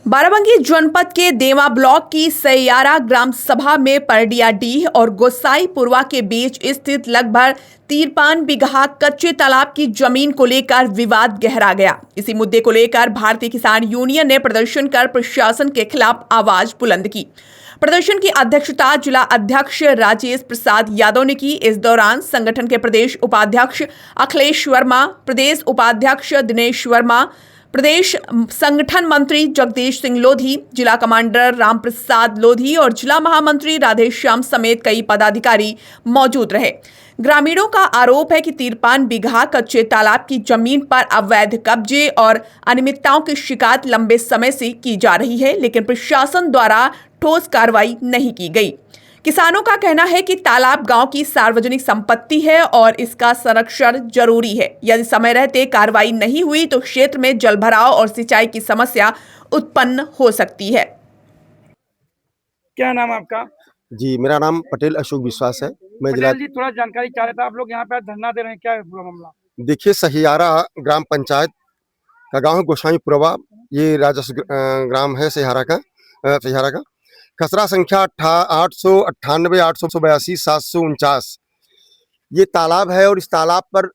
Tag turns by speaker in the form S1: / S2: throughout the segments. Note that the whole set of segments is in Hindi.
S1: बाराबंकी जनपद के देवा ब्लॉक की सैयारा ग्राम सभा में परडियाडीह और गोसाईपुरवा के बीच स्थित लगभग 53 बीघा कच्चे तालाब की जमीन को लेकर विवाद गहरा गया। इसी मुद्दे को लेकर भारतीय किसान यूनियन ने प्रदर्शन कर प्रशासन के खिलाफ आवाज बुलंद की। प्रदर्शन की अध्यक्षता जिला अध्यक्ष राजेश प्रसाद यादव ने की। इस दौरान संगठन के प्रदेश उपाध्यक्ष अखिलेश वर्मा, प्रदेश उपाध्यक्ष दिनेश वर्मा, प्रदेश संगठन मंत्री जगदीश सिंह लोधी, जिला कमांडर रामप्रसाद लोधी और जिला महामंत्री राधेश्याम समेत कई पदाधिकारी मौजूद रहे। ग्रामीणों का आरोप है कि 53 बीघा कच्चे तालाब की जमीन पर अवैध कब्जे और अनियमितताओं की शिकायत लंबे समय से की जा रही है, लेकिन प्रशासन द्वारा ठोस कार्रवाई नहीं की गई। किसानों का कहना है कि तालाब गांव की सार्वजनिक संपत्ति है और इसका संरक्षण जरूरी है। यदि समय रहते कार्रवाई नहीं हुई तो क्षेत्र में जलभराव और सिंचाई की समस्या उत्पन्न हो सकती है।
S2: क्या नाम आपका?
S3: जी, मेरा नाम पटेल अशोक विश्वास है। मैं जिला
S2: पटेल जी, थोड़ा जानकारी चाह रहे थे। आप लोग यहाँ पे धरना दे रहे हैं, क्या है पूरा मामला?
S3: देखिए, सहियारा ग्राम पंचायत का गांव गोसाईपुरवा, ये राजस्व ग्राम है सहियारा का खसरा संख्या 898 882 749 ये तालाब है। और इस तालाब पर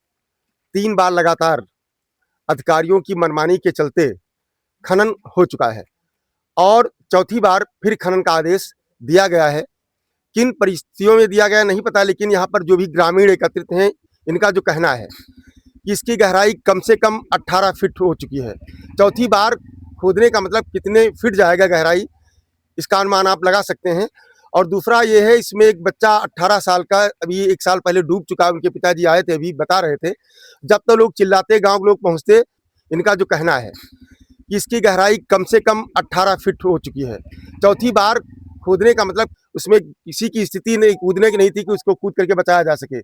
S3: 3 बार लगातार अधिकारियों की मनमानी के चलते खनन हो चुका है और चौथी बार फिर खनन का आदेश दिया गया है। किन परिस्थितियों में दिया गया नहीं पता, लेकिन यहाँ पर जो भी ग्रामीण एकत्रित हैं, इनका जो कहना है कि इसकी गहराई कम से कम 18 फीट हो चुकी है। चौथी बार खोदने का मतलब कितने फीट जाएगा गहराई, इसका अनुमान आप लगा सकते हैं। और दूसरा ये है, इसमें एक बच्चा 18 साल का अभी 1 साल पहले डूब चुका है। उनके पिताजी आए थे, अभी बता रहे थे। जब तो लोग चिल्लाते, गांव के लोग पहुंचते, इनका जो कहना है कि इसकी गहराई कम से कम 18 फीट हो चुकी है। चौथी बार खोदने का मतलब उसमें किसी की स्थिति नहीं, कूदने की नहीं थी कि उसको कूद करके बचाया जा सके।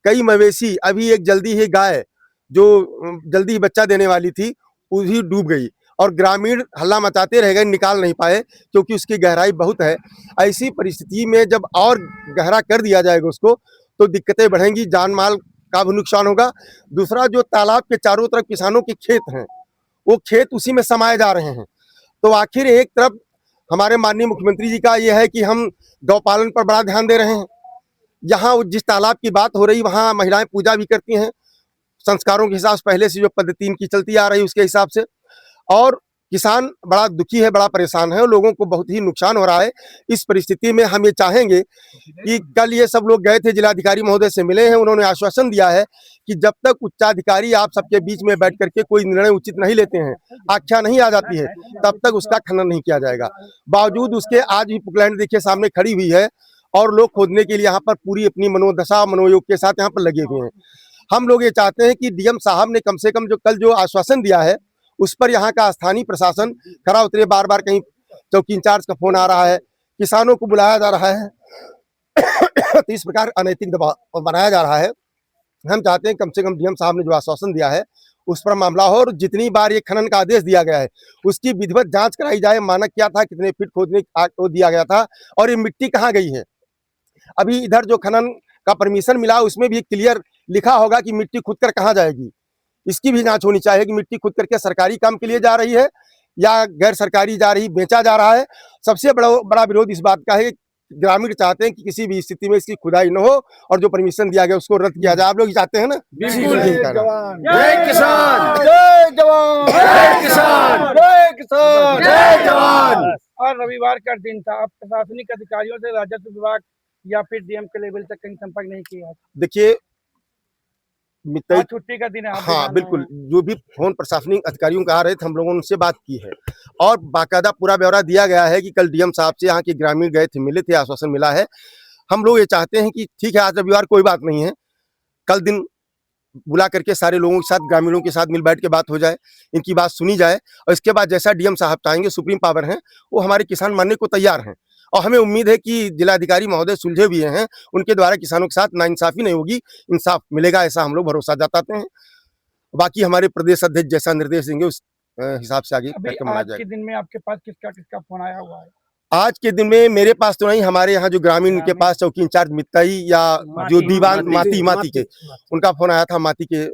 S3: कई मवेशी, अभी एक जल्दी ही गाय जो जल्दी ही बच्चा देने वाली थी, वो भी डूब गई और ग्रामीण हल्ला मचाते रह गए, निकाल नहीं पाए क्योंकि उसकी गहराई बहुत है। ऐसी परिस्थिति में जब और गहरा कर दिया जाएगा उसको, तो दिक्कतें बढ़ेंगी, जान माल का भी नुकसान होगा। दूसरा, जो तालाब के चारों तरफ किसानों के खेत हैं, वो खेत उसी में समाये जा रहे हैं। तो आखिर एक तरफ हमारे माननीय मुख्यमंत्री जी का ये है कि हम गौपालन पर बड़ा ध्यान दे रहे हैं। यहाँ जिस तालाब की बात हो रही, वहाँ महिलाएं पूजा भी करती हैं संस्कारों के हिसाब से, पहले से जो पद्धति इनकी चलती आ रही उसके हिसाब से। और किसान बड़ा दुखी है, बड़ा परेशान है और लोगों को बहुत ही नुकसान हो रहा है। इस परिस्थिति में हम ये चाहेंगे कि कल ये सब लोग गए थे, जिलाधिकारी महोदय से मिले हैं, उन्होंने आश्वासन दिया है कि जब तक उच्चाधिकारी आप सबके बीच में बैठ करके कोई निर्णय उचित नहीं लेते हैं, आख्या नहीं आ जाती है, तब तक उसका खनन नहीं किया जाएगा। बावजूद उसके आज भी पुकलैंड देखिए सामने खड़ी हुई है और लोग खोदने के लिए यहाँ पर पूरी अपनी मनोदशा मनोयोग के साथ यहाँ पर लगे हुए हैं। हम लोग ये चाहते हैं कि डीएम साहब ने कम से कम जो कल जो आश्वासन दिया है, उस पर यहाँ का स्थानीय प्रशासन खरा उतरे। बार बार कहीं चौकी इंचार्ज का फोन आ रहा है, किसानों को बुलाया जा रहा है तो इस प्रकार अनैतिक दबाव बनाया जा रहा है। हम चाहते हैं कम से कम डीएम साहब ने जो आश्वासन दिया है उस पर मामला हो और जितनी बार ये खनन का आदेश दिया गया है उसकी विधिवत जांच कराई जाए। मानक क्या था, कितने फीट खोदने को दिया गया था और ये मिट्टी कहाँ गई है। अभी इधर जो खनन का परमिशन मिला उसमें भी क्लियर लिखा होगा कि मिट्टी खुद कर कहाँ जाएगी। इसकी भी जांच होनी चाहिए कि मिट्टी खुद करके सरकारी काम के लिए जा रही है या गैर सरकारी जा रही, बेचा जा रहा है। सबसे बड़ा विरोध इस बात का है, ग्रामीण चाहते हैं कि किसी भी स्थिति में इसकी खुदाई न हो और जो परमिशन दिया गया उसको रद्द किया जाए। आप लोग चाहते हैं ना?
S2: जय किसान, जय जवान, जय किसान, जय किसान, जय जवान। और रविवार का दिन था, अब प्रशासनिक अधिकारियों से राजस्व विभाग या फिर डीएम के लेवल तक कहीं संपर्क नहीं किया?
S3: देखिए,
S2: छुट्टी का दिन है।
S3: हाँ बिल्कुल, जो भी फोन प्रशासनिक अधिकारियों का आ रहे थे, हम लोगों ने उनसे बात की है और बाकायदा पूरा ब्यौरा दिया गया है कि कल डीएम साहब से यहाँ के ग्रामीण गए थे, मिले थे, आश्वासन मिला है। हम लोग ये चाहते हैं कि ठीक है, आज रविवार कोई बात नहीं है, कल दिन बुला करके सारे लोगों के साथ, ग्रामीणों के साथ मिल बैठ के बात हो जाए, इनकी बात सुनी जाए और इसके बाद जैसा डीएम साहब चाहेंगे, सुप्रीम पावर हैं, वो हमारे किसान मानने को तैयार हैं। और हमें उम्मीद है कि जिलाधिकारी महोदय सुलझे भी हैं, उनके द्वारा किसानों के साथ नाइंसाफी नहीं होगी, इंसाफ मिलेगा, ऐसा हम लोग भरोसा जताते हैं। बाकी हमारे प्रदेश अध्यक्ष जैसा निर्देश देंगे उस हिसाब से आगे कार्यक्रम बनाया जाएगा।
S2: आज के दिन में आपके पास किसका फोन आया हुआ है?
S3: आज के दिन में मेरे पास तो नहीं, हमारे यहाँ जो ग्रामीण के पास चौकी इंचार्ज मित्ताई या जो दीवान माती के, उनका फोन आया था, माती के